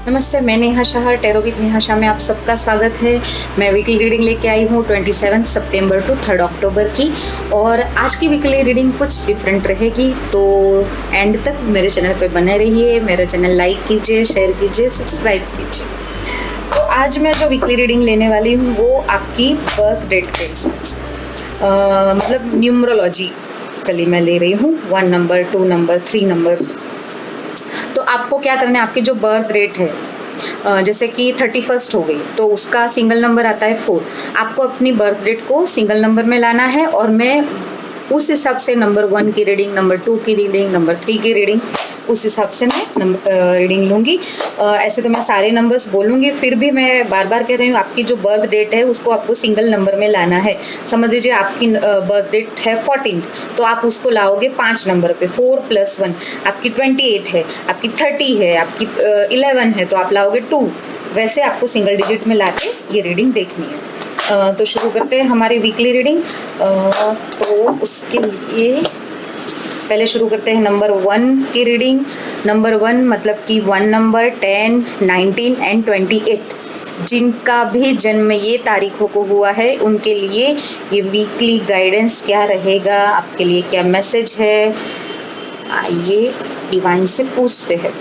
नमस्ते, मैं Neha Shah, tarot with Neha Shah में आप सबका स्वागत है। मैं वीकली रीडिंग लेके आई हूँ 27 सितंबर टू 3 अक्टूबर की। और आज की वीकली रीडिंग कुछ डिफरेंट रहेगी, तो एंड तक मेरे चैनल पे बने रहिए। मेरा चैनल लाइक कीजिए, शेयर कीजिए, सब्सक्राइब कीजिए। तो आज मैं जो वीकली रीडिंग लेने वाली हूँ वो आपकी बर्थ डेट के हिसाब से मतलब न्यूमरोलॉजी कली मैं ले रही हूँ। 1 नंबर, 2 नंबर, 3 नंबर। तो आपको क्या करना है, आपकी जो बर्थ डेट है जैसे कि 31 हो गई तो उसका सिंगल नंबर आता है 4। आपको अपनी बर्थ डेट को सिंगल नंबर में लाना है और मैं उस हिसाब से नंबर 1 की रीडिंग, नंबर 2 की रीडिंग, नंबर 3 की रीडिंग, उस हिसाब से मैं रीडिंग लूँगी। ऐसे तो मैं सारे नंबर्स बोलूँगी, फिर भी मैं बार बार कह रही हूँ आपकी जो बर्थ डेट है उसको आपको सिंगल नंबर में लाना है। समझ लीजिए आपकी बर्थ डेट है 14, तो आप उसको लाओगे 5 नंबर पे। 4 + 1 आपकी 28 है, आपकी 30 है, आपकी 11 है, तो आप लाओगे 2। वैसे आपको सिंगल डिजिट में लाके ये रीडिंग देखनी है। तो शुरू करते हैं हमारी वीकली रीडिंग। तो उसके लिए पहले शुरू करते हैं नंबर 1 की रीडिंग। नंबर 1 मतलब कि 1 नंबर, 10, 19 एंड 28। जिनका भी जन्म ये तारीखों को हुआ है उनके लिए ये वीकली गाइडेंस क्या रहेगा, आपके लिए क्या मैसेज है, आइए डिवाइन से पूछते हैं।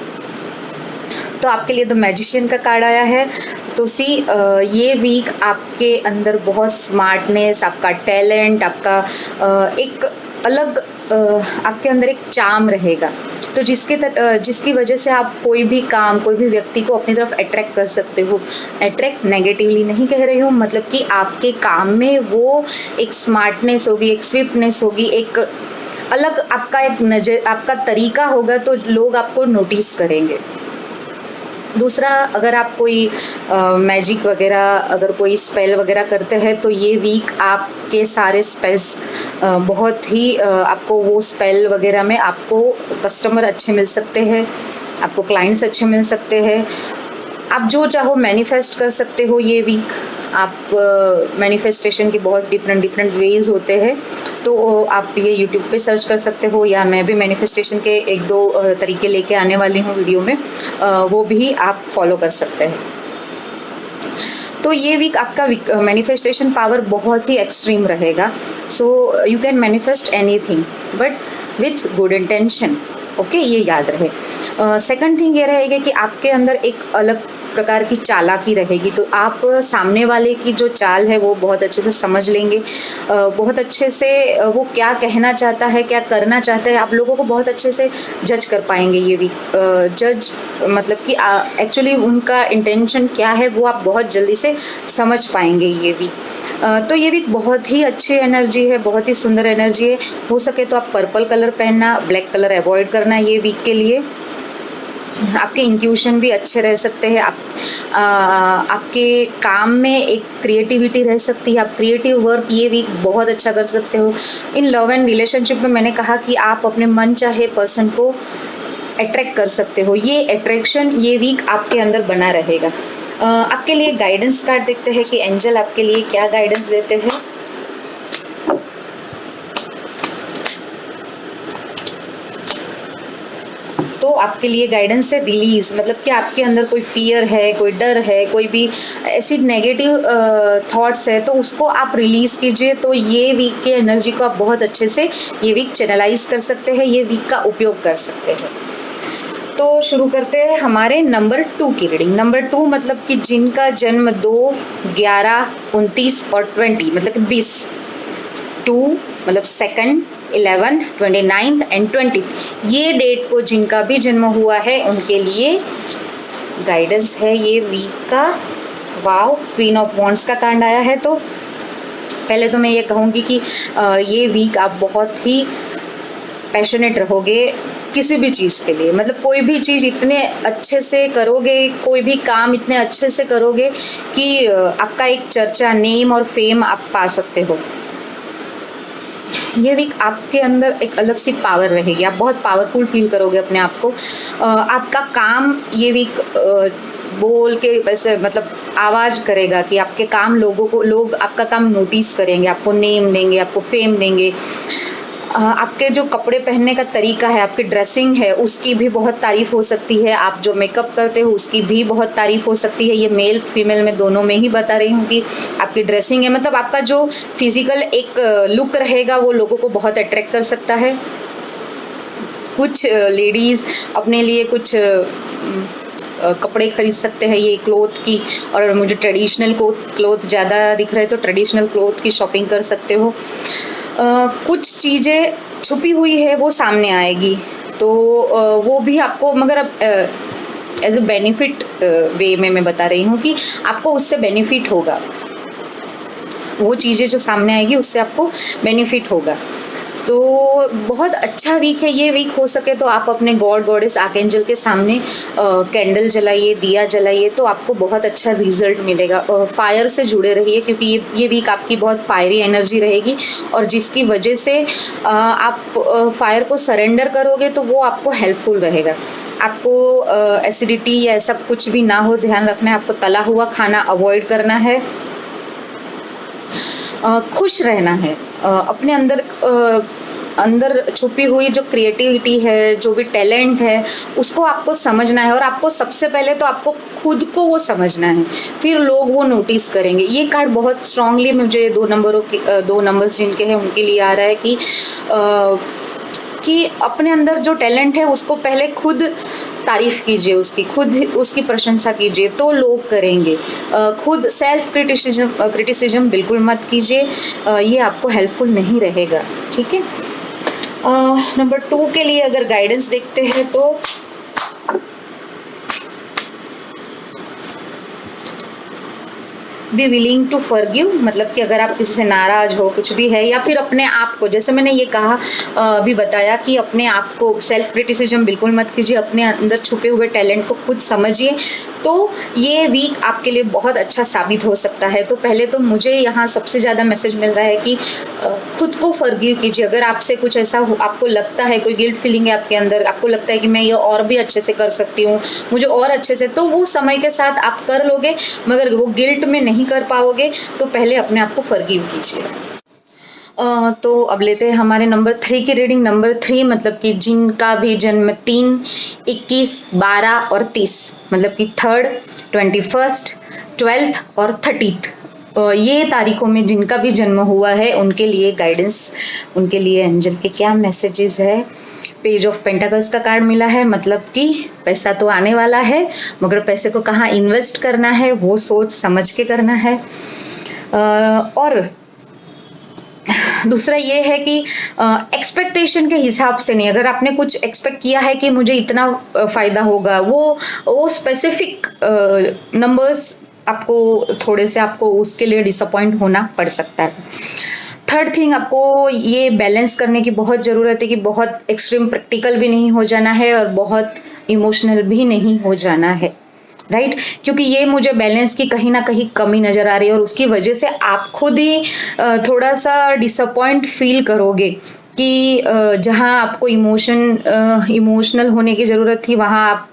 तो आपके लिए द मैजिशियन का कार्ड आया है। तो ये वीक आपके अंदर बहुत स्मार्टनेस, आपका टैलेंट, आपका एक अलग आपके अंदर एक चार्म रहेगा। तो जिसकी वजह से आप कोई भी काम, कोई भी व्यक्ति को अपनी तरफ अट्रैक्ट कर सकते हो। अट्रैक्ट नेगेटिवली नहीं कह रही हूँ, मतलब कि आपके काम में वो एक स्मार्टनेस होगी, एक स्विफ्टनेस होगी, एक अलग आपका एक नज़र, आपका तरीका होगा, तो लोग आपको नोटिस करेंगे। दूसरा, अगर आप कोई मैजिक वगैरह, अगर कोई स्पेल वगैरह करते हैं तो ये वीक आपके सारे स्पेल्स बहुत ही आपको वो स्पेल वगैरह में आपको कस्टमर अच्छे मिल सकते हैं, आपको क्लाइंट्स अच्छे मिल सकते हैं। आप जो चाहो मैनिफेस्ट कर सकते हो ये वीक। आप मैनिफेस्टेशन के बहुत डिफरेंट वेज होते हैं, तो आप ये यूट्यूब पे सर्च कर सकते हो, या मैं भी मैनिफेस्टेशन के 1-2 तरीके लेके आने वाली हूँ वीडियो में, वो भी आप फॉलो कर सकते हैं। तो ये वीक आपका मैनिफेस्टेशन पावर बहुत ही एक्सट्रीम रहेगा। So you can manifest anything but with good intention. Okay, ये याद रहे। सेकंड थिंग ये रहेगा कि आपके अंदर एक अलग प्रकार की चालाकी रहेगी, तो आप सामने वाले की जो चाल है वो बहुत अच्छे से समझ लेंगे। बहुत अच्छे से वो क्या कहना चाहता है, क्या करना चाहता है, आप लोगों को बहुत अच्छे से जज कर पाएंगे ये वीक। जज मतलब कि एक्चुअली उनका इंटेंशन क्या है वो आप बहुत जल्दी से समझ पाएंगे ये वीक। तो ये वीक बहुत ही अच्छी एनर्जी है, बहुत ही सुंदर एनर्जी है। हो सके तो आप पर्पल कलर पहनना, ब्लैक कलर अवॉइड करना ये वीक के लिए। आपके इंट्यूशन भी अच्छे रह सकते हैं। आपके काम में एक क्रिएटिविटी रह सकती है। आप क्रिएटिव वर्क ये वीक बहुत अच्छा कर सकते हो। इन लव एंड रिलेशनशिप में मैंने कहा कि आप अपने मन चाहे पर्सन को अट्रैक्ट कर सकते हो। ये अट्रैक्शन ये वीक आपके अंदर बना रहेगा। आपके लिए गाइडेंस कार्ड देखते हैं कि एंजल आपके लिए क्या गाइडेंस देते हैं। तो आपके लिए गाइडेंस है रिलीज, मतलब कि आपके अंदर कोई फियर है, कोई डर है, कोई भी ऐसी नेगेटिव थॉट्स है, तो उसको आप रिलीज़ कीजिए। तो ये वीक की एनर्जी को आप बहुत अच्छे से ये वीक चैनलाइज कर सकते हैं, ये वीक का उपयोग कर सकते हैं। तो शुरू करते हैं हमारे नंबर 2 की रीडिंग। नंबर 2 मतलब कि जिनका जन्म 2, 11, 29 और 20 मतलब कि 20, 2 मतलब 2nd, 11th, 29th and 20th, ये डेट को जिनका भी जन्म हुआ है उनके लिए गाइडेंस है ये वीक का। वाओ, क्वीन ऑफ वॉन्ड्स का कार्ड आया है। तो पहले तो मैं ये कहूँगी कि ये वीक आप बहुत ही पैशनेट रहोगे किसी भी चीज़ के लिए। मतलब कोई भी चीज़ इतने अच्छे से करोगे, कोई भी काम इतने अच्छे से करोगे कि आपका एक चर्चा, नेम और फेम आप पा सकते हो। ये वीक आपके अंदर एक अलग सी पावर रहेगी, आप बहुत पावरफुल फील करोगे अपने आप को। आपका काम ये वीक बोल के वैसे मतलब आवाज़ करेगा कि आपके काम लोग आपका काम नोटिस करेंगे, आपको नेम देंगे, आपको फेम देंगे। आपके जो कपड़े पहनने का तरीका है, आपकी ड्रेसिंग है, उसकी भी बहुत तारीफ़ हो सकती है। आप जो मेकअप करते हो उसकी भी बहुत तारीफ़ हो सकती है। ये मेल फीमेल में दोनों में ही बता रही हूँ कि आपकी ड्रेसिंग है, मतलब आपका जो फिजिकल एक लुक रहेगा वो लोगों को बहुत अट्रैक्ट कर सकता है। कुछ लेडीज़ अपने लिए कुछ कपड़े खरीद सकते हैं ये क्लोथ की, और मुझे ट्रेडिशनल क्लोथ ज़्यादा दिख रहे तो ट्रेडिशनल क्लोथ की शॉपिंग कर सकते हो। कुछ चीज़ें छुपी हुई है वो सामने आएगी, तो वो भी आपको, मगर अब एज अ बेनिफिट वे में मैं बता रही हूँ कि आपको उससे बेनिफिट होगा। वो चीज़ें जो सामने आएगी उससे आपको बेनिफिट होगा। तो बहुत अच्छा वीक है ये वीक। हो सके तो आप अपने गॉड गॉडेस आर्कएंजल के सामने कैंडल जलाइए, दिया जलाइए, तो आपको बहुत अच्छा रिजल्ट मिलेगा। फायर से जुड़े रहिए, क्योंकि ये वीक आपकी बहुत फायरी एनर्जी रहेगी, और जिसकी वजह से आप फायर को सरेंडर करोगे तो वो आपको हेल्पफुल रहेगा। आपको एसिडिटी या ऐसा कुछ भी ना हो, ध्यान रखना है। आपको तला हुआ खाना अवॉइड करना है। खुश रहना है। अपने अंदर छुपी हुई जो क्रिएटिविटी है, जो भी टैलेंट है, उसको आपको समझना है, और आपको सबसे पहले तो आपको खुद को वो समझना है, फिर लोग वो नोटिस करेंगे। ये कार्ड बहुत स्ट्रांगली मुझे दो नंबर्स जिनके हैं उनके लिए आ रहा है कि अपने अंदर जो टैलेंट है उसको पहले खुद तारीफ़ कीजिए, खुद उसकी प्रशंसा कीजिए, तो लोग करेंगे। खुद सेल्फ क्रिटिसिज्म बिल्कुल मत कीजिए, ये आपको हेल्पफुल नहीं रहेगा, ठीक है। नंबर 2 के लिए अगर गाइडेंस देखते हैं तो बी विलिंग टू फॉरगिव, मतलब कि अगर आप किसी से नाराज़ हो, कुछ भी है, या फिर अपने आप को, जैसे मैंने ये कहा भी बताया कि अपने आप को सेल्फ क्रिटिसिज्म बिल्कुल मत कीजिए, अपने अंदर छुपे हुए टैलेंट को खुद समझिए, तो ये वीक आपके लिए बहुत अच्छा साबित हो सकता है। तो पहले तो मुझे यहाँ सबसे ज़्यादा मैसेज मिल रहा है कि खुद को फॉरगिव कीजिए। अगर आपसे कुछ ऐसा आपको लगता है, कोई गिल्ट फीलिंग है आपके अंदर, आपको लगता है कि मैं ये और भी अच्छे से कर सकती हूँ, मुझे और अच्छे से, तो वो समय के साथ आप कर लोगे, मगर वो गिल्ट में नहीं कर पाओगे, तो पहले अपने आप को फॉरगिव कीजिए। तो अब लेते हैं हमारे नंबर 3 की रीडिंग। नंबर 3 मतलब कि जिनका भी जन्म 3, 21, 12 और 30, मतलब कि 3rd, 21st, 12th और 30th, ये तारीखों में जिनका भी जन्म हुआ है उनके लिए गाइडेंस, उनके लिए एंजल के क्या मैसेजेस है। पेज ऑफ पेंटाकल्स का कार्ड मिला है, मतलब कि पैसा तो आने वाला है, मगर पैसे को कहाँ इन्वेस्ट करना है वो सोच समझ के करना है। और दूसरा ये है कि एक्सपेक्टेशन के हिसाब से नहीं। अगर आपने कुछ एक्सपेक्ट किया है कि मुझे इतना फ़ायदा होगा, वो स्पेसिफिक नंबर्स आपको थोड़े से, आपको उसके लिए डिसअपॉइंट होना पड़ सकता है। थर्ड थिंग, आपको ये बैलेंस करने की बहुत ज़रूरत है कि बहुत एक्सट्रीम प्रैक्टिकल भी नहीं हो जाना है और बहुत इमोशनल भी नहीं हो जाना है, राइट। क्योंकि ये मुझे बैलेंस की कहीं ना कहीं कमी नज़र आ रही है, और उसकी वजह से आप खुद ही थोड़ा सा डिसअपॉइंट फील करोगे कि जहाँ आपको इमोशनल होने की ज़रूरत थी वहाँ आप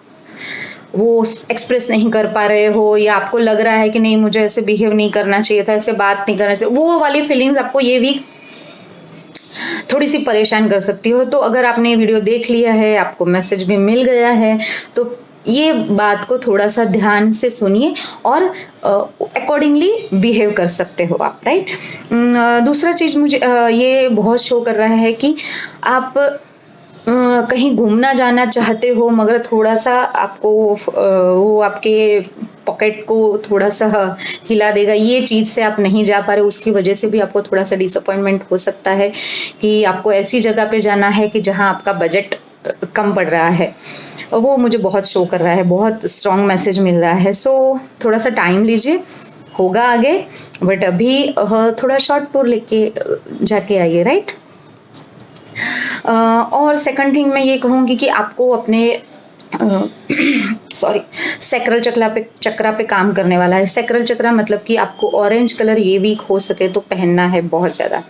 वो एक्सप्रेस नहीं कर पा रहे हो, या आपको लग रहा है कि नहीं मुझे ऐसे बिहेव नहीं करना चाहिए था, ऐसे बात नहीं करना चाहिए, वो वाली फीलिंग्स आपको ये वीक थोड़ी सी परेशान कर सकती हो। तो अगर आपने वीडियो देख लिया है, आपको मैसेज भी मिल गया है, तो ये बात को थोड़ा सा ध्यान से सुनिए और अकॉर्डिंगली बिहेव कर सकते हो आप, राइट। दूसरा चीज़ मुझे ये बहुत शो कर रहा है कि आप कहीं घूमना जाना चाहते हो, मगर थोड़ा सा आपको वो आपके पॉकेट को थोड़ा सा हिला देगा, ये चीज़ से आप नहीं जा पा रहे, उसकी वजह से भी आपको थोड़ा सा डिसअपॉइंटमेंट हो सकता है कि आपको ऐसी जगह पे जाना है कि जहाँ आपका बजट कम पड़ रहा है। वो मुझे बहुत शो कर रहा है, बहुत स्ट्रॉन्ग मैसेज मिल रहा है। सो थोड़ा सा टाइम लीजिए, होगा आगे, बट अभी थोड़ा शॉर्ट टूर लेके जाके आइए, राइट। और सेकंड थिंग मैं ये कहूँगी कि आपको अपने सैक्रल चक्रा पे काम करने वाला है। सैक्रल चक्रा मतलब कि आपको ऑरेंज कलर ये वीक हो सके तो पहनना है बहुत ज़्यादा।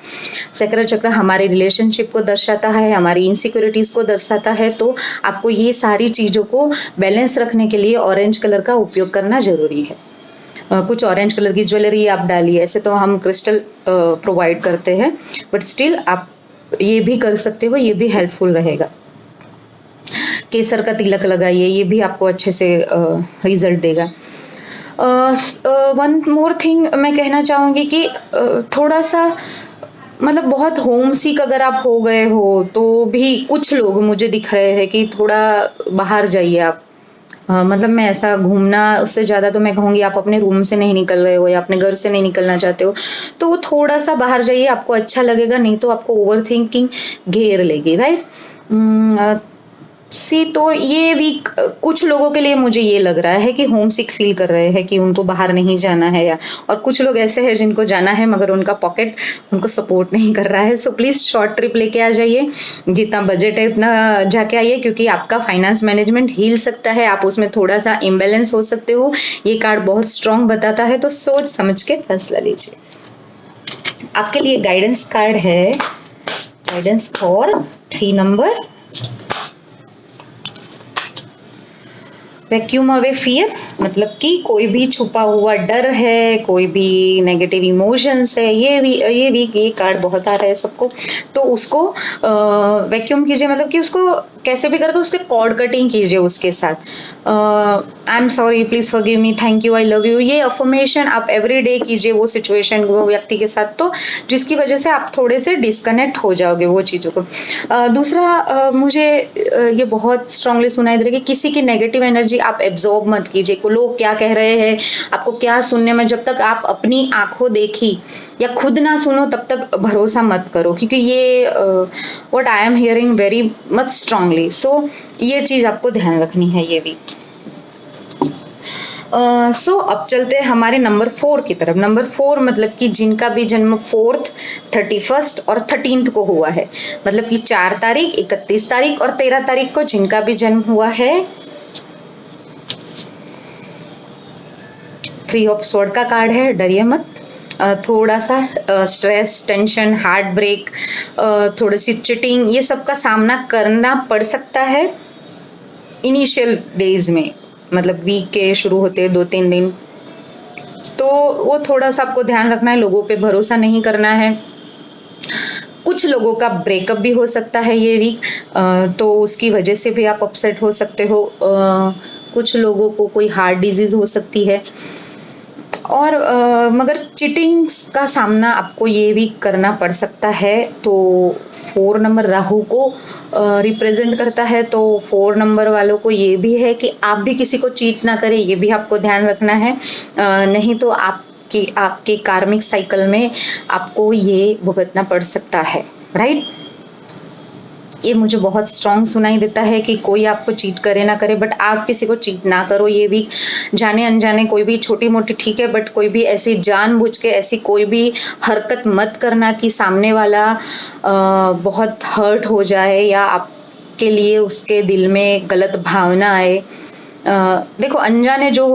सैक्रल चक्र हमारे रिलेशनशिप को दर्शाता है, हमारी इनसिक्योरिटीज़ को दर्शाता है, तो आपको ये सारी चीज़ों को बैलेंस रखने के लिए ऑरेंज कलर का उपयोग करना ज़रूरी है। कुछ ऑरेंज कलर की ज्वेलरी आप डालिए, ऐसे तो हम क्रिस्टल प्रोवाइड करते हैं, बट स्टिल आप ये भी कर सकते हो, ये भी हेल्पफुल रहेगा। केसर का तिलक लगाइए, ये भी आपको अच्छे से रिजल्ट देगा। वन मोर थिंग मैं कहना चाहूँगी कि थोड़ा सा मतलब बहुत होम सिक अगर आप हो गए हो तो भी कुछ लोग मुझे दिख रहे हैं कि थोड़ा बाहर जाइए आप। मतलब मैं ऐसा घूमना, उससे ज़्यादा तो मैं कहूँगी आप अपने रूम से नहीं निकल रहे हो या अपने घर से नहीं निकलना चाहते हो तो वो थोड़ा सा बाहर जाइए, आपको अच्छा लगेगा। नहीं तो आपको ओवर थिंकिंग घेर लेगी, राइट। तो ये भी कुछ लोगों के लिए मुझे ये लग रहा है कि होम सिक फील कर रहे हैं कि उनको बाहर नहीं जाना है, या और कुछ लोग ऐसे हैं जिनको जाना है मगर उनका पॉकेट उनको सपोर्ट नहीं कर रहा है। सो प्लीज़ शॉर्ट ट्रिप लेके आ जाइए, जितना बजट है उतना जाके आइए, क्योंकि आपका फाइनेंस मैनेजमेंट हिल सकता है, आप उसमें थोड़ा सा इम्बेलेंस हो सकते हो। ये कार्ड बहुत स्ट्रांग बताता है, तो सोच समझ के फैसला लीजिए। आपके लिए गाइडेंस कार्ड है, guidance for 3 number. Vacuum away fear, मतलब कि कोई भी छुपा हुआ डर है, कोई भी नेगेटिव इमोशंस है, ये कार्ड बहुत आ रहा है सबको, तो उसको वैक्यूम कीजिए। मतलब कि उसको कैसे भी करके उसके कॉर्ड कटिंग कीजिए उसके साथ। I am sorry, please forgive me, thank you, I love you, ये अफर्मेशन आप एवरी डे कीजिए वो सिचुएशन, वो व्यक्ति के साथ, तो जिसकी वजह से आप थोड़े से डिस्कनेक्ट हो जाओगे वो चीज़ों को। दूसरा मुझे ये बहुत स्ट्रांगली सुनाई दे रहा है कि किसी की नेगेटिव एनर्जी आप एब्जॉर्ब मत कीजिए। को लोग क्या कह रहे हैं, आपको क्या सुनने में, जब तक आप अपनी आंखों देखी या खुद ना सुनो तब तक भरोसा मत करो, क्योंकि ये what I am hearing very much strongly. So ये चीज आपको ध्यान रखनी है ये भी। अब चलते हैं हमारे नंबर 4 की तरफ। नंबर 4 मतलब कि जिनका भी जन्म 4th, 31st और 13th को हुआ है, मतलब कि 4 तारीख, 31 तारीख और 13 तारीख को जिनका भी जन्म हुआ है। 3 ऑफ स्वॉर्ड का कार्ड है, डरिए मत। थोड़ा सा स्ट्रेस, टेंशन, हार्ट ब्रेक, थोड़ी सी चिटिंग, ये सब का सामना करना पड़ सकता है इनिशियल डेज में, मतलब वीक के शुरू होते 2-3 दिन, तो वो थोड़ा सा आपको ध्यान रखना है। लोगों पे भरोसा नहीं करना है। कुछ लोगों का ब्रेकअप भी हो सकता है ये वीक, तो उसकी वजह से भी आप अपसेट हो सकते हो। कुछ लोगों को कोई हार्ट डिजीज हो सकती है, और मगर चीटिंग का सामना आपको ये भी करना पड़ सकता है। तो 4 नंबर राहु को रिप्रेजेंट करता है, तो 4 नंबर वालों को ये भी है कि आप भी किसी को चीट ना करें, ये भी आपको ध्यान रखना है। नहीं तो आपके कार्मिक साइकिल में आपको ये भुगतना पड़ सकता है, राइट। ये मुझे बहुत स्ट्रांग सुनाई देता है कि कोई आपको चीट करे ना करे, बट आप किसी को चीट ना करो। ये भी जाने अनजाने कोई भी छोटी मोटी ठीक है, बट कोई भी ऐसी जानबूझ के ऐसी कोई भी हरकत मत करना कि सामने वाला बहुत हर्ट हो जाए या आपके लिए उसके दिल में गलत भावना आए। देखो, अनजाने जो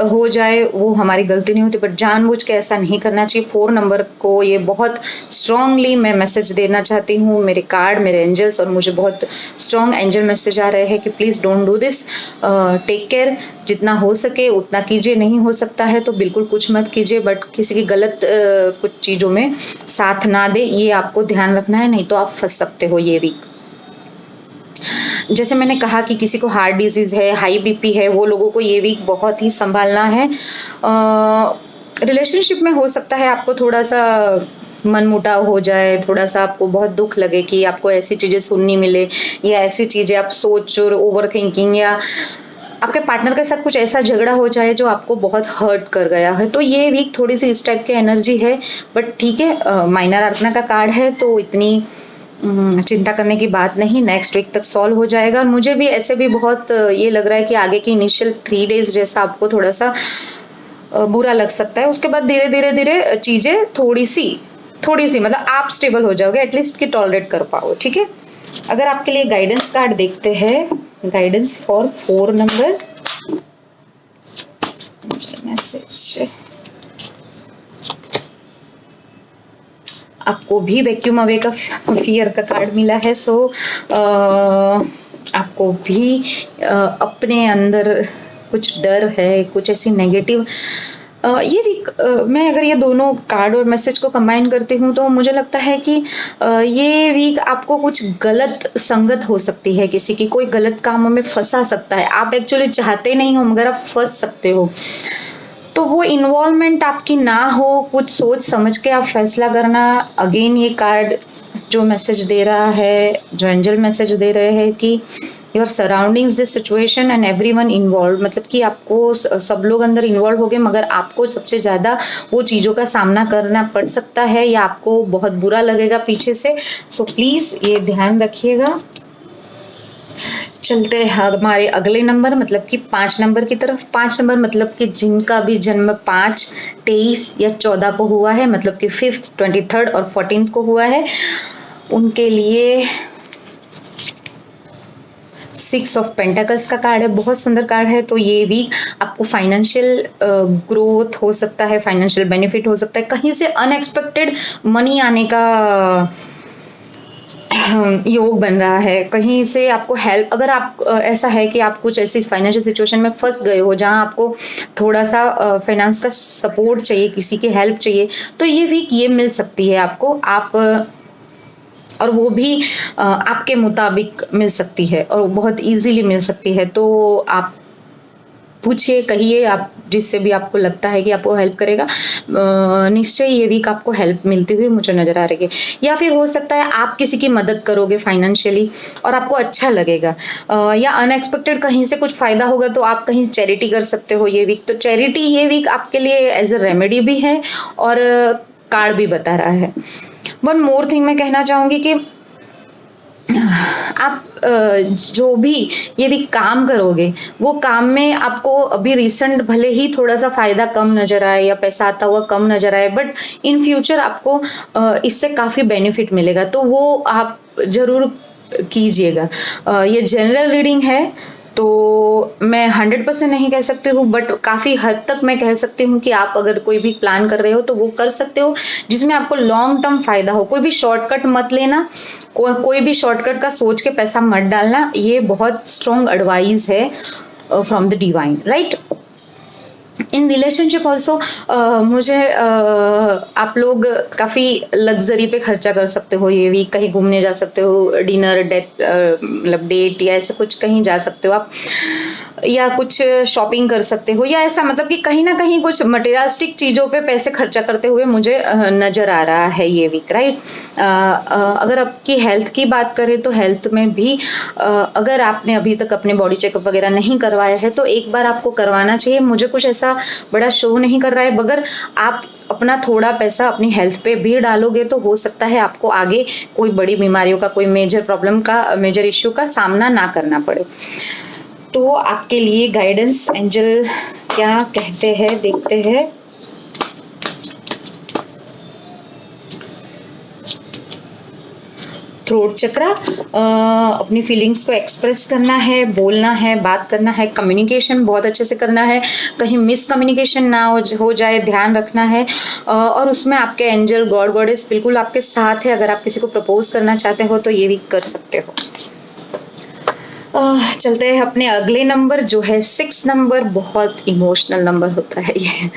हो जाए वो हमारी गलती नहीं होती, बट जानबूझ के ऐसा नहीं करना चाहिए। 4 नंबर को ये बहुत स्ट्रांगली मैं मैसेज देना चाहती हूँ। मेरे कार्ड, मेरे एंजल्स और मुझे बहुत स्ट्रांग एंजल मैसेज आ रहे हैं कि please don't do this, take care, जितना हो सके उतना कीजिए। नहीं हो सकता है तो बिल्कुल कुछ मत कीजिए, बट किसी की गलत कुछ चीज़ों में साथ ना दे, ये आपको ध्यान रखना है, नहीं तो आप फंस सकते हो ये वीक। जैसे मैंने कहा कि किसी को हार्ट डिजीज है, हाई बीपी है, वो लोगों को ये वीक बहुत ही संभालना है। रिलेशनशिप में हो सकता है आपको थोड़ा सा मनमुटाव हो जाए, थोड़ा सा आपको बहुत दुख लगे कि आपको ऐसी चीज़ें सुननी मिले, या ऐसी चीज़ें आप सोच और ओवर थिंकिंग, या आपके पार्टनर के साथ कुछ ऐसा झगड़ा हो जाए जो आपको बहुत हर्ट कर गया है। तो ये वीक थोड़ी सी इस टाइप की एनर्जी है, बट ठीक है, माइनर आर्कना का कार्ड है तो इतनी चिंता करने की बात नहीं, नेक्स्ट वीक तक सॉल्व हो जाएगा। मुझे भी ऐसे भी बहुत ये लग रहा है कि आगे की इनिशियल 3 डेज जैसा आपको थोड़ा सा बुरा लग सकता है, उसके बाद धीरे धीरे चीज़ें थोड़ी सी मतलब आप स्टेबल हो जाओगे, एटलीस्ट कि टॉलरेट कर पाओ, ठीक है। अगर आपके लिए गाइडेंस कार्ड देखते हैं, गाइडेंस फॉर 4 नंबर, मैसेज आपको भी वैक्यूम अवे का फियर का कार्ड मिला है। सो आपको भी अपने अंदर कुछ डर है, कुछ ऐसी नेगेटिव ये वीक मैं अगर ये दोनों कार्ड और मैसेज को कंबाइन करती हूँ तो मुझे लगता है कि ये वीक आपको कुछ गलत संगत हो सकती है, किसी की कोई गलत कामों में फंसा सकता है। आप एक्चुअली चाहते नहीं हो मगर आप फंस सकते हो, तो वो इन्वॉल्वमेंट आपकी ना हो, कुछ सोच समझ के आप फैसला करना। अगेन ये कार्ड जो मैसेज दे रहा है, जो एंजल मैसेज दे रहे हैं कि your surroundings this situation and everyone involve, मतलब कि आपको सब लोग अंदर इन्वॉल्व हो गए मगर आपको सबसे ज़्यादा वो चीज़ों का सामना करना पड़ सकता है या आपको बहुत बुरा लगेगा पीछे से। सो प्लीज़ ये ध्यान रखिएगा। चलते हैं हमारे अगले नंबर मतलब कि 5 नंबर की तरफ। 5 नंबर मतलब कि जिनका भी जन्म 5, 23 या 14 को हुआ है, मतलब कि 5th, 23rd और 14th को हुआ है, उनके लिए 6 ऑफ पेंटाकल्स का कार्ड है। बहुत सुंदर कार्ड है। तो ये वीक आपको फाइनेंशियल ग्रोथ हो सकता है, फाइनेंशियल बेनिफिट हो सकता है, कहीं से अनएक्सपेक्टेड मनी आने का योग बन रहा है, कहीं से आपको हेल्प। अगर आप ऐसा है कि आप कुछ ऐसी फाइनेंशियल सिचुएशन में फंस गए हो जहां आपको थोड़ा सा फाइनेंस का सपोर्ट चाहिए, किसी की हेल्प चाहिए, तो ये वीक ये मिल सकती है आपको। आप और वो भी आपके मुताबिक मिल सकती है और बहुत इजीली मिल सकती है। तो आप पूछिए, कहिए, आप जिससे भी आपको लगता है कि आपको हेल्प करेगा, निश्चय ये वीक आपको हेल्प मिलती हुई मुझे नज़र आ रही है। या फिर हो सकता है आप किसी की मदद करोगे फाइनेंशियली और आपको अच्छा लगेगा, या अनएक्सपेक्टेड कहीं से कुछ फ़ायदा होगा तो आप कहीं चैरिटी कर सकते हो ये वीक। तो चैरिटी ये वीक आपके लिए एज अ रेमेडी भी है और कार्ड भी बता रहा है। वन मोर थिंग मैं कहना चाहूँगी कि आप जो भी ये भी काम करोगे वो काम में आपको अभी रिसेंट भले ही थोड़ा सा फ़ायदा कम नज़र आए या पैसा आता हुआ कम नज़र आए, बट इन फ्यूचर आपको इससे काफ़ी बेनिफिट मिलेगा, तो वो आप ज़रूर कीजिएगा। ये जनरल रीडिंग है तो मैं 100% नहीं कह सकती हूँ, बट काफ़ी हद तक मैं कह सकती हूँ कि आप अगर कोई भी प्लान कर रहे हो तो वो कर सकते हो जिसमें आपको लॉन्ग टर्म फ़ायदा हो। कोई भी शॉर्टकट मत लेना, कोई भी शॉर्टकट का सोच के पैसा मत डालना। ये बहुत स्ट्रॉन्ग एडवाइस है from the divine, right. In relationship also मुझे आप लोग काफ़ी लग्जरी पे खर्चा कर सकते हो ये वीक। कहीं घूमने जा सकते हो, डिनर मतलब डेट या ऐसे कुछ कहीं जा सकते हो आप, या कुछ शॉपिंग कर सकते हो, या ऐसा मतलब कि कहीं ना कहीं कुछ मटेरियलिस्टिक चीज़ों पे पैसे खर्चा करते हुए मुझे नज़र आ रहा है ये वीक, राइट। अगर आपकी हेल्थ की बात करें तो हेल्थ में भी अगर आपने अभी तक अपने बॉडी चेकअप वगैरह नहीं करवाया है तो एक बार आपको करवाना चाहिए। मुझे कुछ ऐसा बड़ा शो नहीं कर रहा है, मगर आप अपना थोड़ा पैसा अपनी हेल्थ पे भी डालोगे तो हो सकता है आपको आगे कोई बड़ी बीमारियों का, कोई मेजर प्रॉब्लम का, मेजर इश्यू का सामना ना करना पड़े। तो आपके लिए गाइडेंस एंजल क्या कहते हैं देखते हैं। थ्रोट चक्रा, अपनी फीलिंग्स को एक्सप्रेस करना है, बोलना है, बात करना है, कम्युनिकेशन बहुत अच्छे से करना है, कहीं मिसकम्युनिकेशन ना हो जाए, ध्यान रखना है। और उसमें आपके एंजल, गॉड, गॉडेस बिल्कुल आपके साथ है। अगर आप किसी को प्रपोज करना चाहते हो तो ये भी कर सकते हो। चलते हैं अपने अगले नंबर जो है 6 नंबर। बहुत इमोशनल नंबर होता है ये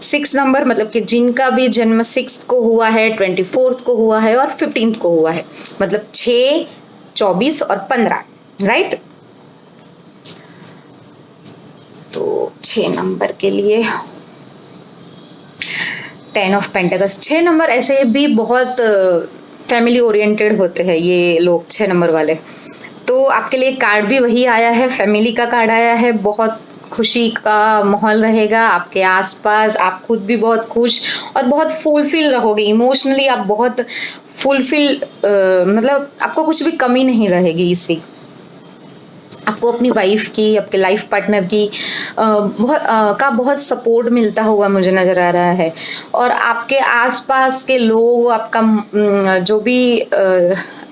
6 नंबर, मतलब कि जिनका भी जन्म 6 को हुआ है, 24th को हुआ है और 15th को हुआ है, मतलब 6, 24 और 15, राइट। तो 6 नंबर के लिए 10 ऑफ पेंटाकल्स। 6 नंबर ऐसे भी बहुत फैमिली ओरिएंटेड होते हैं ये लोग, 6 नंबर वाले। तो आपके लिए कार्ड भी वही आया है, फैमिली का कार्ड आया है। बहुत खुशी का माहौल रहेगा आपके आसपास, आप खुद भी बहुत खुश और बहुत फुलफिल रहोगे इमोशनली। आप बहुत फुलफिल, मतलब आपको कुछ भी कमी नहीं रहेगी इस वीक। आपको अपनी वाइफ की, आपके लाइफ पार्टनर की बहुत सपोर्ट मिलता हुआ मुझे नज़र आ रहा है। और आपके आसपास के लोग, आपका जो भी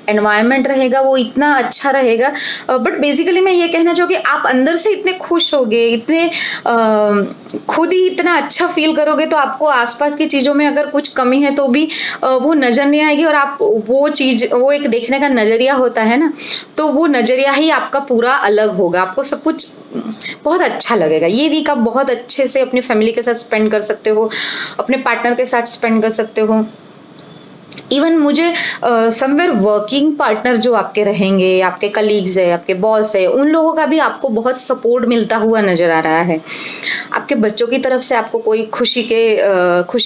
एनवायरनमेंट रहेगा वो इतना अच्छा रहेगा। बट बेसिकली मैं ये कहना चाहूँगी आप अंदर से इतने खुश होगे, इतने खुद ही इतना अच्छा फील करोगे, तो आपको आसपास की चीज़ों में अगर कुछ कमी है तो भी वो नज़र नहीं आएगी, और आप वो चीज़, वो एक देखने का नज़रिया होता है ना, तो वो नज़रिया ही आपका पूरा अलग होगा, आपको सब कुछ बहुत अच्छा लगेगा। ये वीक आप बहुत अच्छे से अपनी फैमिली के साथ स्पेंड कर सकते हो, अपने पार्टनर के साथ स्पेंड कर सकते हो। इवन मुझे समवेयर वर्किंग पार्टनर जो आपके रहेंगे, आपके कलीग्स है, आपके बॉस है, उन लोगों का भी आपको बहुत सपोर्ट मिलता हुआ नजर आ रहा है। आपके बच्चों की तरफ से आपको कोई खुशी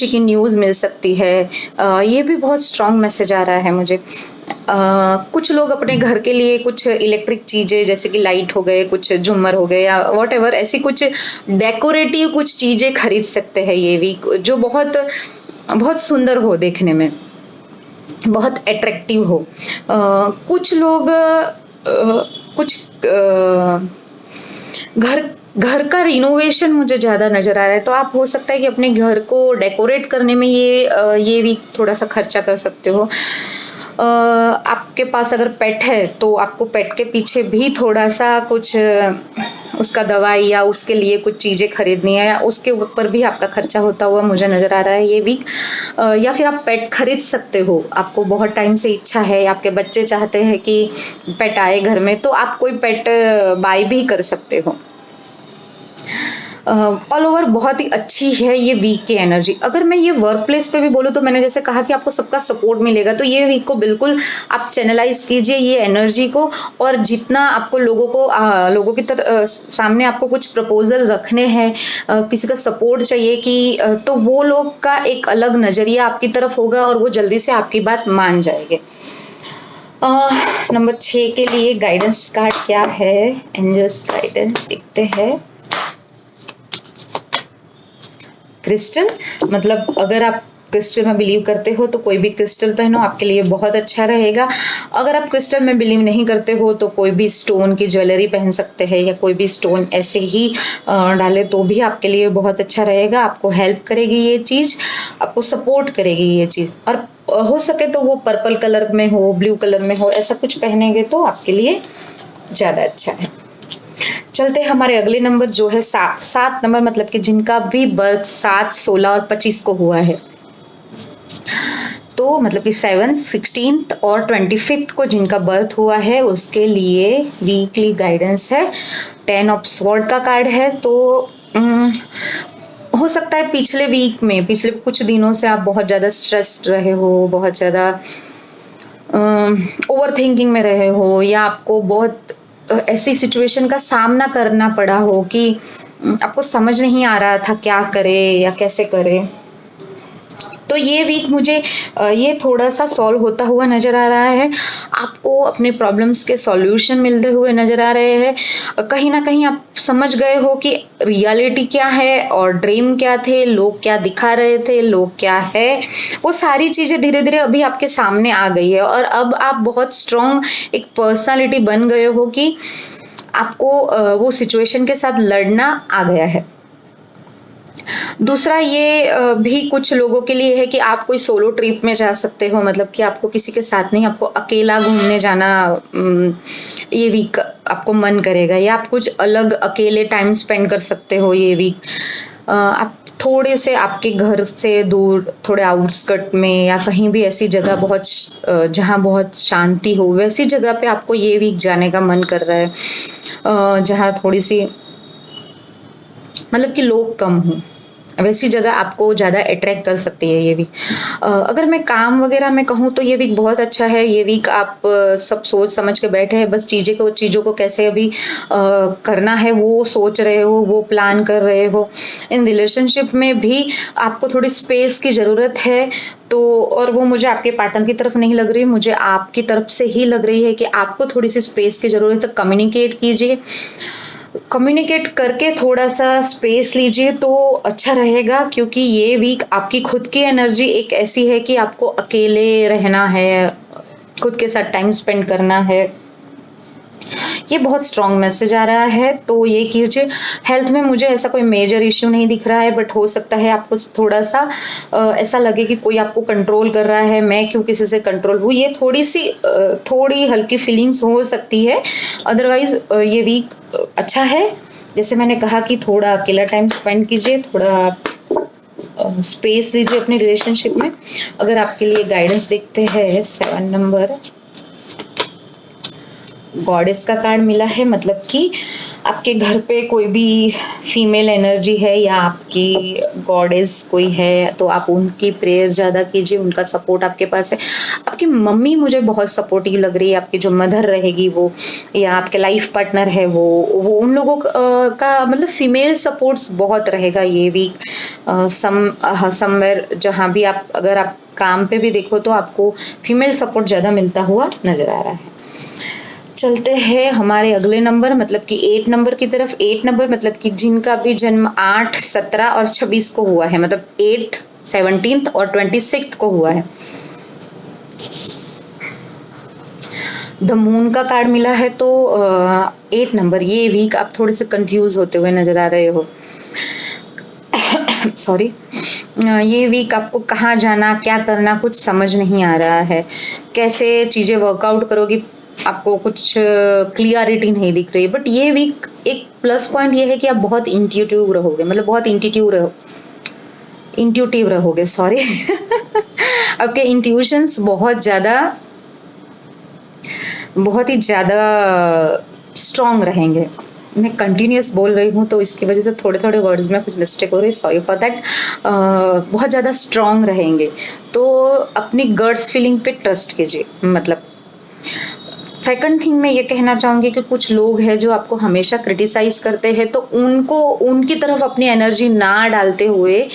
की न्यूज़ मिल सकती है। ये भी बहुत स्ट्रॉन्ग मैसेज आ रहा है मुझे। कुछ लोग अपने घर के लिए कुछ इलेक्ट्रिक चीज़ें जैसे कि लाइट हो गए, कुछ झूमर हो गए, या वॉट एवर ऐसी कुछ डेकोरेटिव कुछ चीज़ें खरीद सकते हैं ये वीक, जो बहुत बहुत सुंदर हो देखने में, बहुत अट्रैक्टिव हो। कुछ लोग कुछ घर का रिनोवेशन मुझे ज़्यादा नज़र आ रहा है, तो आप हो सकता है कि अपने घर को डेकोरेट करने में ये वीक थोड़ा सा खर्चा कर सकते हो। आपके पास अगर पेट है तो आपको पेट के पीछे भी थोड़ा सा कुछ उसका दवाई या उसके लिए कुछ चीज़ें खरीदनी है, या उसके ऊपर भी आपका खर्चा होता हुआ मुझे नज़र आ रहा है ये वीक। या फिर आप पेट खरीद सकते हो, आपको बहुत टाइम से इच्छा है, आपके बच्चे चाहते हैं कि पेट आए घर में, तो आप कोई पेट बाय भी कर सकते हो। ऑल ओवर बहुत ही अच्छी है ये वीक की एनर्जी। अगर मैं ये वर्क प्लेस पे भी बोलूँ तो मैंने जैसे कहा कि आपको सबका सपोर्ट मिलेगा, तो ये वीक को बिल्कुल आप चैनलाइज कीजिए ये एनर्जी को, और जितना आपको लोगों की सामने आपको कुछ प्रपोजल रखने हैं, किसी का सपोर्ट चाहिए कि तो वो लोग का एक अलग नज़रिया आपकी तरफ होगा और वो जल्दी से आपकी बात मान जाएंगे। नंबर 6 के लिए गाइडेंस कार्ड क्या है, एंजल्स गाइडेंस देखते हैं। क्रिस्टल, मतलब अगर आप क्रिस्टल में बिलीव करते हो तो कोई भी क्रिस्टल पहनो, आपके लिए बहुत अच्छा रहेगा। अगर आप क्रिस्टल में बिलीव नहीं करते हो तो कोई भी स्टोन की ज्वेलरी पहन सकते हैं, या कोई भी स्टोन ऐसे ही डाले तो भी आपके लिए बहुत अच्छा रहेगा। आपको हेल्प करेगी ये चीज़, आपको सपोर्ट करेगी ये चीज़, और हो सके तो वो पर्पल कलर में हो, ब्लू कलर में हो, ऐसा कुछ पहनेंगे तो आपके लिए ज़्यादा अच्छा है। चलते हमारे अगले नंबर जो है 7 नंबर, मतलब कि जिनका भी बर्थ 7, 16 और 25 को हुआ है, तो मतलब कि 7, 16 और 25 को जिनका बर्थ हुआ है उसके लिए वीकली गाइडेंस है। 10 ऑफ स्वॉर्ड का कार्ड है। तो हो सकता है पिछले कुछ दिनों से आप बहुत ज़्यादा स्ट्रेस्ड रहे हो, बहुत ज़्यादा ओवर थिंकिंग में रहे हो, या आपको बहुत ऐसी सिचुएशन का सामना करना पड़ा हो कि आपको समझ नहीं आ रहा था क्या करे या कैसे करे। तो ये वीक मुझे ये थोड़ा सा सॉल्व होता हुआ नज़र आ रहा है। आपको अपने प्रॉब्लम्स के सॉल्यूशन मिलते हुए नज़र आ रहे हैं। कहीं ना कहीं आप समझ गए हो कि रियलिटी क्या है और ड्रीम क्या थे, लोग क्या दिखा रहे थे, लोग क्या है, वो सारी चीज़ें धीरे धीरे अभी आपके सामने आ गई है, और अब आप बहुत स्ट्रॉन्ग एक पर्सनालिटी बन गए हो कि आपको वो सिचुएशन के साथ लड़ना आ गया है। दूसरा ये भी कुछ लोगों के लिए है कि आप कोई सोलो ट्रिप में जा सकते हो, मतलब कि आपको किसी के साथ नहीं, आपको अकेला घूमने जाना ये वीक आपको मन करेगा, या आप कुछ अलग अकेले टाइम स्पेंड कर सकते हो ये वीक। आप थोड़े से आपके घर से दूर, थोड़े आउटस्कर्ट में, या कहीं भी ऐसी जगह जहाँ बहुत शांति हो, वैसी जगह पे आपको ये वीक जाने का मन कर रहा है, जहाँ थोड़ी सी मतलब कि लोग कम हों, वैसी जगह आपको ज़्यादा अट्रैक्ट कर सकती है ये वीक। अगर मैं काम वगैरह में कहूँ तो ये वीक बहुत अच्छा है। ये वीक आप सब सोच समझ के बैठे हैं, बस चीज़ों को कैसे अभी करना है वो सोच रहे हो, वो प्लान कर रहे हो। इन रिलेशनशिप में भी आपको थोड़ी स्पेस की ज़रूरत है, तो और वो मुझे आपके पार्टनर की तरफ नहीं लग रही, मुझे आपकी तरफ से ही लग रही है कि आपको थोड़ी सी स्पेस की ज़रूरत है। कम्युनिकेट कीजिए, कम्युनिकेट करके थोड़ा सा स्पेस लीजिए तो अच्छा रहेगा, क्योंकि ये वीक आपकी खुद की एनर्जी एक ऐसी है कि आपको अकेले रहना है, खुद के साथ टाइम स्पेंड करना है। ये बहुत स्ट्रॉन्ग मैसेज आ रहा है। तो ये कीजिए। हेल्थ में मुझे ऐसा कोई मेजर इश्यू नहीं दिख रहा है, बट हो सकता है आपको थोड़ा सा ऐसा लगे कि कोई आपको कंट्रोल कर रहा है, मैं क्यों किसी से कंट्रोल हूँ, ये थोड़ी हल्की फीलिंग्स हो सकती है। अदरवाइज ये वीक अच्छा है। जैसे मैंने कहा कि थोड़ा अकेला टाइम स्पेंड कीजिए, थोड़ा स्पेस दीजिए अपने रिलेशनशिप में। अगर आपके लिए गाइडेंस देखते हैं 7 नंबर, गॉडेस का कार्ड मिला है, मतलब कि आपके घर पे कोई भी फीमेल एनर्जी है या आपकी गॉडेस कोई है तो आप उनकी प्रेयर ज़्यादा कीजिए, उनका सपोर्ट आपके पास है। आपकी मम्मी मुझे बहुत सपोर्टिव लग रही है, आपकी जो मदर रहेगी वो, या आपके लाइफ पार्टनर है वो उन लोगों का मतलब फीमेल सपोर्ट्स बहुत रहेगा ये वीक। समवेयर जहाँ भी आप, अगर आप काम पे भी देखो तो आपको फीमेल सपोर्ट ज़्यादा मिलता हुआ नजर आ रहा है। चलते हैं हमारे अगले नंबर, मतलब कि 8 नंबर की तरफ। 8 नंबर मतलब कि जिनका भी जन्म 8, 17 और 26 को हुआ है, मतलब 8, 17 और 26 को हुआ है। द मून का कार्ड मिला है। तो 8 नंबर, ये वीक आप थोड़े से कंफ्यूज होते हुए नजर आ रहे हो। सॉरी, ये वीक आपको कहाँ जाना, क्या करना, कुछ समझ नहीं आ रहा है। कैसे चीज़ें वर्कआउट करोगी, आपको कुछ क्लियरिटी नहीं दिख रही। बट ये वीक एक प्लस पॉइंट ये है कि आप बहुत इंट्यूटिव रहोगे, मतलब बहुत इंट्यूटिव रहोगे, सॉरी। आपके इंट्यूशंस बहुत ही ज़्यादा स्ट्रॉन्ग रहेंगे। मैं कंटिन्यूस बोल रही हूँ तो इसकी वजह से थोड़े वर्ड्स में कुछ मिस्टेक हो रही है, सॉरी फॉर दैट। बहुत ज़्यादा स्ट्रॉन्ग रहेंगे, तो अपनी गट्स फीलिंग पे ट्रस्ट कीजिए। मतलब सेकंड थिंग मैं ये कहना चाहूँगी कि कुछ लोग हैं जो आपको हमेशा क्रिटिसाइज करते हैं, तो उनकी तरफ अपनी एनर्जी ना डालते हुए,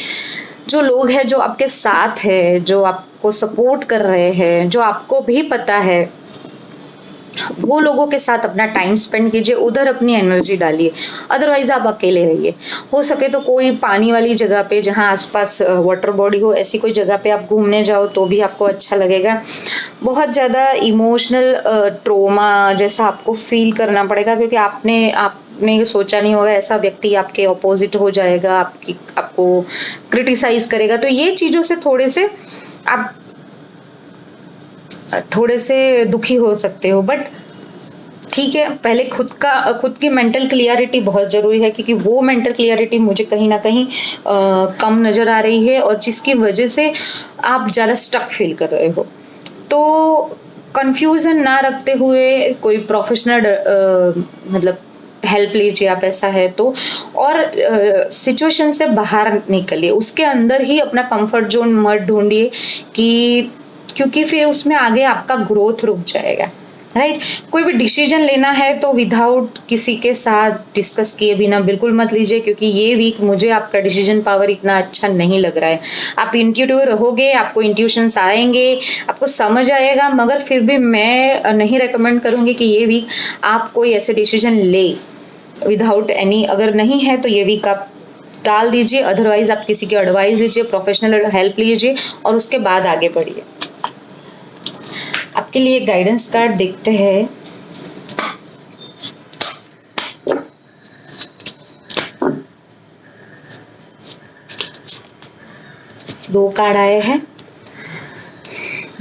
जो लोग हैं जो आपके साथ है, जो आपको सपोर्ट कर रहे हैं, जो आपको भी पता है, वो लोगों के साथ अपना टाइम स्पेंड कीजिए, उधर अपनी एनर्जी डालिए। अदरवाइज आप अकेले रहिए। हो सके तो कोई पानी वाली जगह पे, जहाँ आसपास वाटर बॉडी हो, ऐसी कोई जगह पे आप घूमने जाओ तो भी आपको अच्छा लगेगा। बहुत ज़्यादा इमोशनल ट्रोमा जैसा आपको फील करना पड़ेगा, क्योंकि आपने सोचा नहीं होगा ऐसा व्यक्ति आपके ऑपोजिट हो जाएगा, आपको क्रिटिसाइज करेगा। तो ये चीज़ों से थोड़े से दुखी हो सकते हो, बट ठीक है, पहले खुद की मेंटल क्लियरिटी बहुत ज़रूरी है, क्योंकि वो मेंटल क्लियरिटी मुझे कहीं ना कहीं कम नज़र आ रही है, और जिसकी वजह से आप ज़्यादा स्टक फील कर रहे हो। तो कंफ्यूजन ना रखते हुए कोई प्रोफेशनल मतलब हेल्प लीजिए आप, ऐसा है तो। और सिचुएशन से बाहर निकलिए, उसके अंदर ही अपना कंफर्ट जोन मत ढूंढिए, क्योंकि फिर उसमें आगे आपका ग्रोथ रुक जाएगा, राइट। कोई भी डिसीजन लेना है तो विदाउट किसी के साथ डिस्कस किए बिना बिल्कुल मत लीजिए, क्योंकि ये वीक मुझे आपका डिसीजन पावर इतना अच्छा नहीं लग रहा है। आप इंट्यूटिव रहोगे, आपको इंट्यूशंस आएंगे, आपको समझ आएगा, मगर फिर भी मैं नहीं रेकमेंड करूँगी कि ये वीक आप कोई ऐसे डिसीजन ले विदाउट एनी। अगर नहीं है तो ये वीक आप टाल दीजिए। अदरवाइज आप किसी की एडवाइस लीजिए, प्रोफेशनल हेल्प लीजिए, और उसके बाद आगे बढ़िए। आपके लिए गाइडेंस कार्ड देखते हैं। दो कार्ड आए हैं।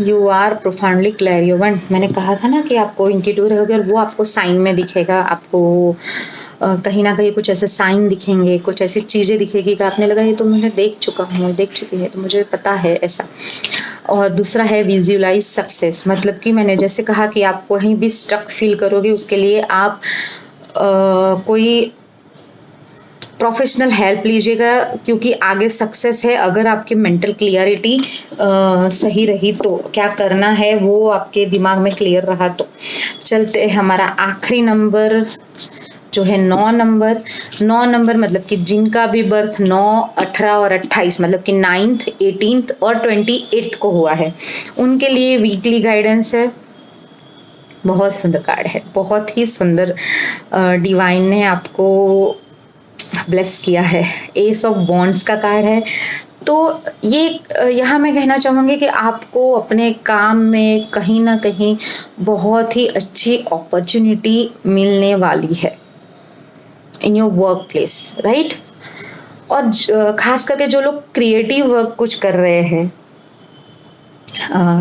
You are profoundly clairvoyant. मैंने कहा था ना कि आपको इंट्यूटिव रहोगे, और वो आपको साइन में दिखेगा। आपको कहीं ना कहीं कुछ ऐसे साइन दिखेंगे, कुछ ऐसी चीज़ें दिखेगी कि आपने लगा ये तो मैंने देख चुकी है, तो मुझे पता है ऐसा। और दूसरा है विजुअलाइज सक्सेस, मतलब कि मैंने जैसे कहा कि आप कहीं भी स्टक फील करोगे, उसके लिए आप कोई प्रोफेशनल हेल्प लीजिएगा, क्योंकि आगे सक्सेस है। अगर आपकी मेंटल क्लियरिटी सही रही तो, क्या करना है वो आपके दिमाग में क्लियर रहा तो। चलते हमारा आखिरी नंबर जो है 9 नंबर। 9 नंबर मतलब कि जिनका भी बर्थ 9, 18 और 28, मतलब कि 9th, 18th और 28th को हुआ है, उनके लिए वीकली गाइडेंस है। बहुत सुंदर कार्ड है, बहुत ही सुंदर। डिवाइन ने आपको ब्लेस किया है। एस ऑफ वॉन्ड्स का कार्ड है। तो ये यहाँ मैं कहना चाहूँगी कि आपको अपने काम में कहीं ना कहीं बहुत ही अच्छी अपॉर्चुनिटी मिलने वाली है in your work place, right. और खास करके जो लोग क्रिएटिव वर्क कुछ कर रहे हैं,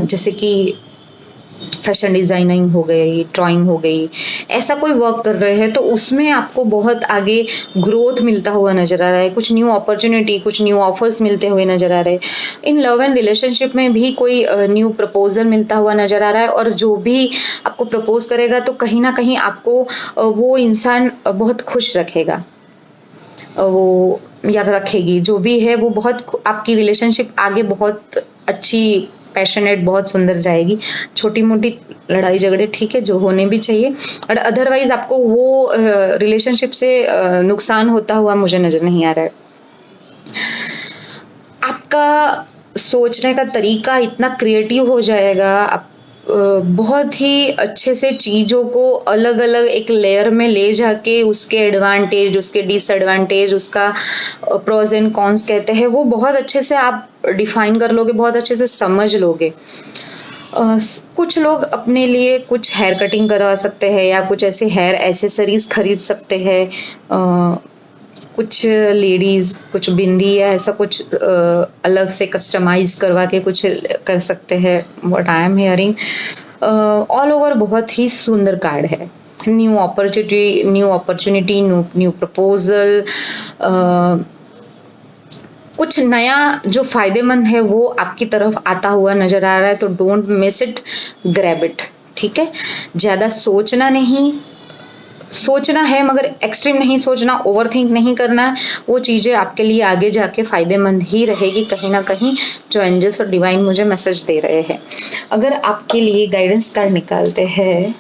जैसे कि फैशन डिज़ाइनिंग हो गई, ड्राइंग हो गई, ऐसा कोई वर्क कर रहे हैं तो उसमें आपको बहुत आगे ग्रोथ मिलता हुआ नज़र आ रहा है, कुछ न्यू अपॉर्चुनिटी, कुछ न्यू ऑफर्स मिलते हुए नज़र आ रहे हैं। इन लव एंड रिलेशनशिप में भी कोई न्यू प्रपोजल मिलता हुआ नज़र आ रहा है, और जो भी आपको प्रपोज करेगा तो कहीं ना कहीं आपको वो इंसान बहुत खुश रखेगा, वो या रखेगी, जो भी है वो बहुत, आपकी रिलेशनशिप आगे बहुत अच्छी, पैशनेट, बहुत सुंदर जाएगी। छोटी मोटी लड़ाई झगड़े ठीक है, जो होने भी चाहिए, और अदरवाइज आपको वो रिलेशनशिप से नुकसान होता हुआ मुझे नजर नहीं आ रहा है। आपका सोचने का तरीका इतना क्रिएटिव हो जाएगा, आप बहुत ही अच्छे से चीज़ों को अलग अलग एक लेयर में ले जाके उसके एडवांटेज, उसके डिसएडवांटेज, उसका प्रोज एंड कॉन्स कहते हैं, वो बहुत अच्छे से आप डिफाइन कर लोगे, बहुत अच्छे से समझ लोगे। कुछ लोग अपने लिए कुछ हेयर कटिंग करवा सकते हैं या कुछ ऐसे हेयर एसेसरीज खरीद सकते हैं, कुछ लेडीज़ कुछ बिंदी या ऐसा कुछ अलग से कस्टमाइज करवा के कुछ कर सकते हैं। What I am hearing all over बहुत ही सुंदर कार्ड है। न्यू अपॉर्चुनिटी, न्यू प्रपोजल, कुछ नया जो फायदेमंद है वो आपकी तरफ आता हुआ नजर आ रहा है, तो don't miss it, grab it, ठीक है। ज़्यादा सोचना है मगर एक्सट्रीम नहीं सोचना, ओवरथिंक नहीं करना, वो चीज़ें आपके लिए आगे जाके फ़ायदेमंद ही रहेगी कहीं ना कहीं, जो एंजल्स और डिवाइन मुझे मैसेज दे रहे हैं। अगर आपके लिए गाइडेंस कार्ड निकालते हैं,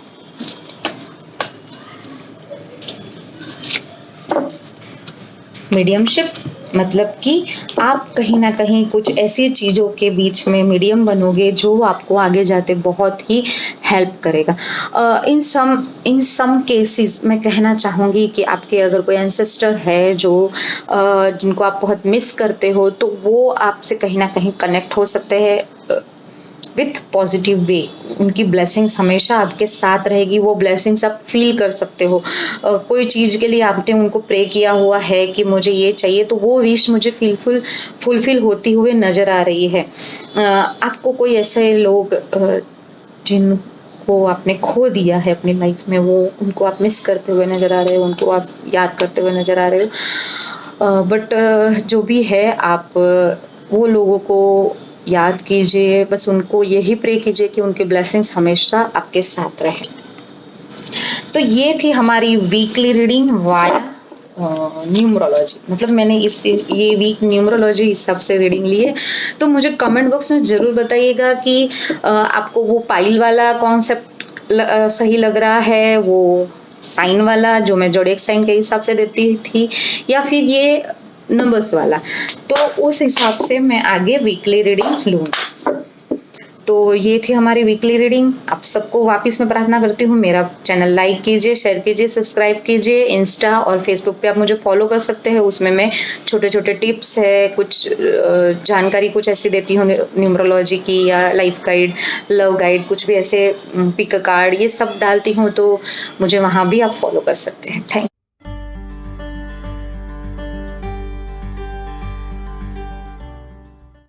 मीडियमशिप, मतलब कि आप कहीं ना कहीं कुछ ऐसी चीज़ों के बीच में मीडियम बनोगे जो आपको आगे जाते बहुत ही हेल्प करेगा। इन सम केसेस मैं कहना चाहूँगी कि आपके अगर कोई एंसेस्टर है जो जिनको आप बहुत मिस करते हो, तो वो आपसे कहीं ना कहीं कनेक्ट हो सकते हैं विथ पॉजिटिव वे। उनकी ब्लेसिंग्स हमेशा आपके साथ रहेगी, वो ब्लेसिंग्स आप फील कर सकते हो। कोई चीज़ के लिए आपने उनको प्रे किया हुआ है कि मुझे ये चाहिए, तो वो विश मुझे फुलफिल होती हुए नज़र आ रही है। आपको कोई ऐसे लोग जिनको आपने खो दिया है अपनी लाइफ में, वो उनको आप मिस करते हुए नज़र आ रहे हो, उनको आप याद करते हुए नज़र आ रहे हो, बट जो भी है आप वो लोगों को याद कीजिए, बस उनको यही प्रे कीजिए कि उनके ब्लेसिंग्स हमेशा आपके साथ रहे। तो ये थी हमारी वीकली रीडिंग वाया न्यूमरोलॉजी। मतलब मैंने ये वीक न्यूमरोलॉजी हिसाब से रीडिंग ली है। तो मुझे कमेंट बॉक्स में ज़रूर बताइएगा कि आपको वो पाइल वाला कॉन्सेप्ट सही लग रहा है, वो साइन वाला जो मैं जोडिएक साइन के हिसाब से देती थी, या फिर ये नंबर्स वाला। तो उस हिसाब से मैं आगे वीकली रीडिंग लूँगी। तो ये थी हमारी वीकली रीडिंग। आप सबको वापस मैं प्रार्थना करती हूँ, मेरा चैनल लाइक कीजिए, शेयर कीजिए, सब्सक्राइब कीजिए। इंस्टा और फेसबुक पे आप मुझे फॉलो कर सकते हैं, उसमें मैं छोटे छोटे टिप्स है, कुछ जानकारी कुछ ऐसी देती हूँ न्यूमरोलॉजी की, या लाइफ गाइड, लव गाइड, कुछ भी ऐसे पिक कार्ड, ये सब डालती हूँ, तो मुझे वहाँ भी आप फॉलो कर सकते हैं। Thank you.